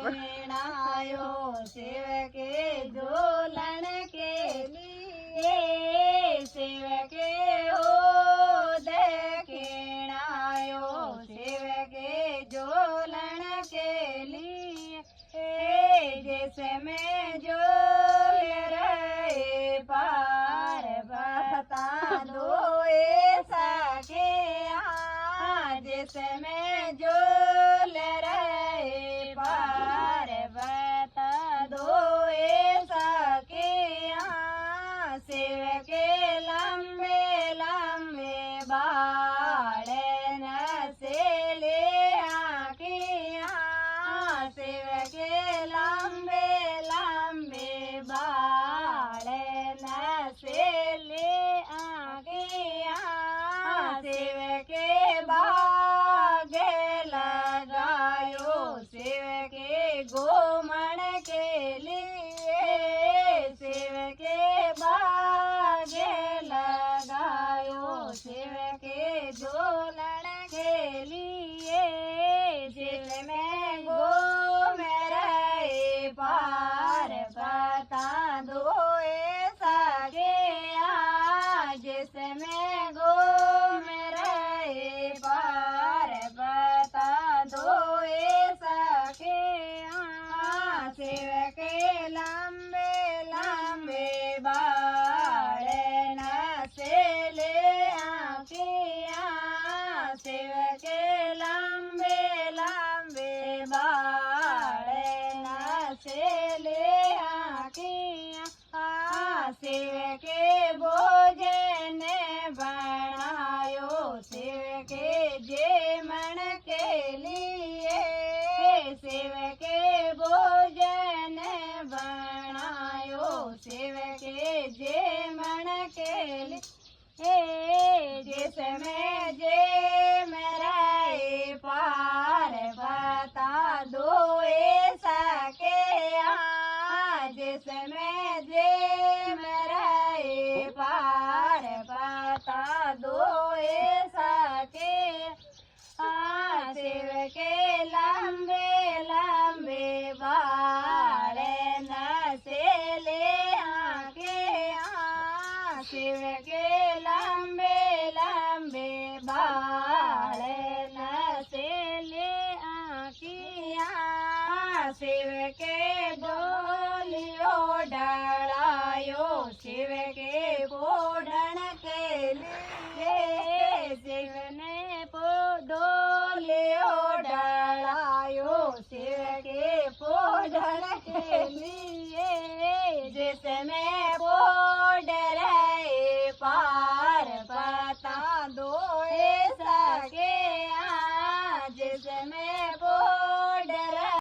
दक्षिणायो शिव के झूलन के लिए शिव के हो दक्षिणायो शिव के झूलन के लिए जिसमें झूल रहे पार्वता दो सके जिसमें झूल रहे पार्वता दो सके शिव के लंबे लंबे बाल नसेले आँखियाँ शिव के लंबे लंबे बाल नसेले आँखियाँ शिव के बागे लगायो शिव के गोमण के लिए शिव के बागे लगायो शिव के झूलन के लिए जिसमें गो में रहे पार्वता दो सके जिसमें गो में रहे पार्वता दो सके शिव के लंबे लंबे बाल नसेले आँखियाँ शिव के लंबे लंबे बाल नसेले आँखियाँ शिव के भोजन बनायो शिव के जेमन के लिए शिव के भोजन बनायो शिव के जेमन के लिए जिसमें जे मेरा पार्वता दो सके जिसमें जे मेरा पार्वता दो सके शिव के लंबे लंबे बाल नसेले आँखें शिव के लंबे लंबे बाल नसेले आँखियाँ शिव के डोलियो डलायो शिव के पोढ़न के लिए शिव ने डोलियो डलायो शिव के पोढ़न के लिए जिसमें